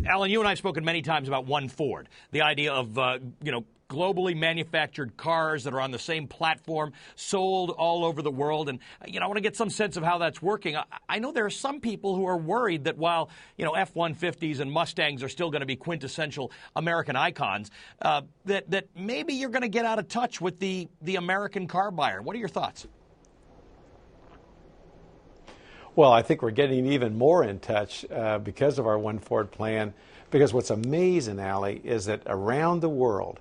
Alan, you and I have spoken many times about One Ford, the idea of, globally manufactured cars that are on the same platform, sold all over the world. And, I want to get some sense of how that's working. I know there are some people who are worried that while, F-150s and Mustangs are still going to be quintessential American icons, that maybe you're going to get out of touch with the American car buyer. What are your thoughts? Well, I think we're getting even more in touch because of our One Ford plan, because what's amazing, Ali, is that around the world,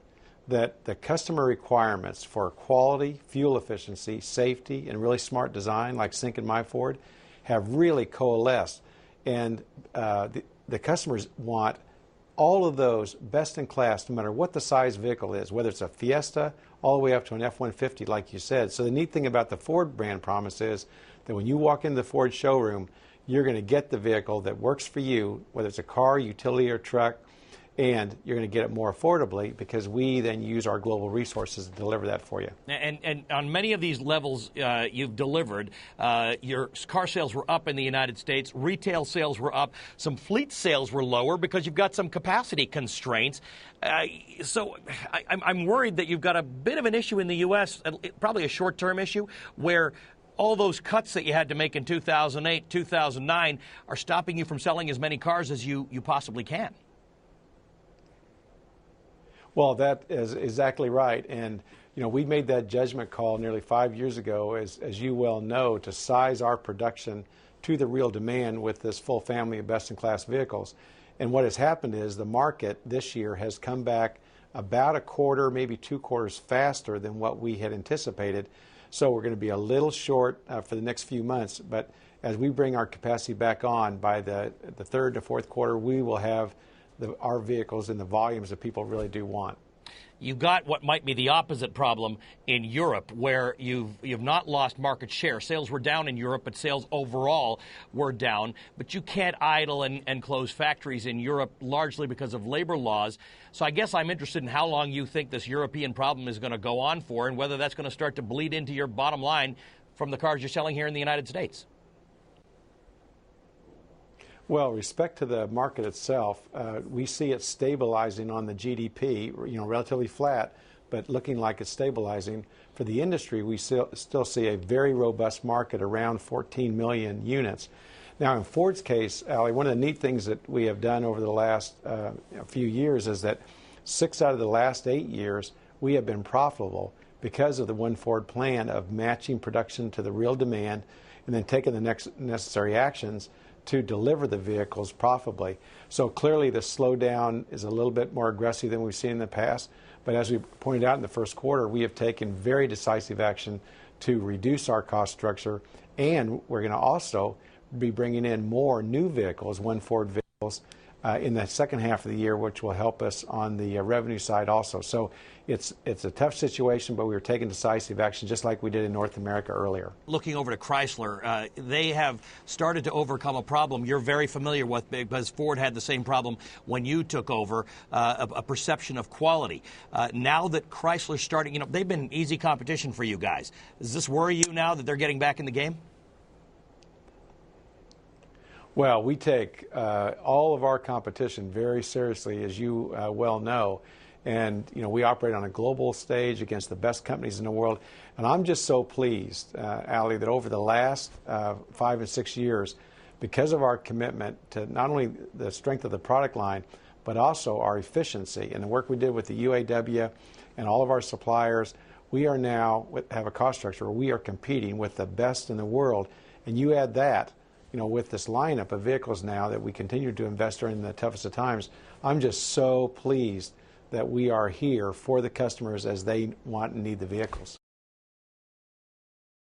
that the customer requirements for quality, fuel efficiency, safety, and really smart design, like Sync and My Ford, have really coalesced. And the customers want all of those best in class, no matter what the size vehicle is, whether it's a Fiesta all the way up to an F-150, like you said. So the neat thing about the Ford brand promise is that when you walk into the Ford showroom, you're going to get the vehicle that works for you, whether it's a car, utility, or truck, and you're going to get it more affordably because we then use our global resources to deliver that for you. And on many of these levels you've delivered, your car sales were up in the United States, retail sales were up, some fleet sales were lower because you've got some capacity constraints. So I'm worried that you've got a bit of an issue in the U.S., probably a short-term issue, where all those cuts that you had to make in 2008, 2009 are stopping you from selling as many cars as you possibly can. Well, that is exactly right. And, we made that judgment call nearly 5 years ago, as you well know, to size our production to the real demand with this full family of best-in-class vehicles. And what has happened is the market this year has come back about a quarter, maybe 2 quarters faster than what we had anticipated. So we're going to be a little short for the next few months. But as we bring our capacity back on by the third to fourth quarter, we will have our vehicles in the volumes that people really do want. You've got what might be the opposite problem in Europe, where you've not lost market share. Sales were down in Europe, but sales overall were down. But you can't idle and close factories in Europe largely because of labor laws. So I guess I'm interested in how long you think this European problem is going to go on for, and whether that's going to start to bleed into your bottom line from the cars you're selling here in the United States. Well, respect to the market itself, we see it stabilizing on the GDP, relatively flat, but looking like it's stabilizing. For the industry, we still see a very robust market around 14 million units. Now, in Ford's case, Ali, one of the neat things that we have done over the last few years is that 6 out of the last 8 years, we have been profitable because of the One Ford plan of matching production to the real demand and then taking the next necessary actions to deliver the vehicles profitably. So clearly the slowdown is a little bit more aggressive than we've seen in the past, but as we pointed out in the first quarter, we have taken very decisive action to reduce our cost structure, and we're going to also be bringing in more new vehicles, One Ford vehicles, in the second half of the year, which will help us on the revenue side also. So it's a tough situation, but we are taking decisive action just like we did in North America earlier. Looking over to Chrysler, they have started to overcome a problem you're very familiar with because Ford had the same problem when you took over, a perception of quality. Now that Chrysler's starting, they've been easy competition for you guys. Does this worry you now that they're getting back in the game? Well, we take all of our competition very seriously, as you well know. And, we operate on a global stage against the best companies in the world. And I'm just so pleased, Ali, that over the last 5 and 6 years, because of our commitment to not only the strength of the product line, but also our efficiency and the work we did with the UAW and all of our suppliers, we are now have a cost structure where we are competing with the best in the world. And you add that, with this lineup of vehicles now that we continue to invest during the toughest of times, I'm just so pleased that we are here for the customers as they want and need the vehicles.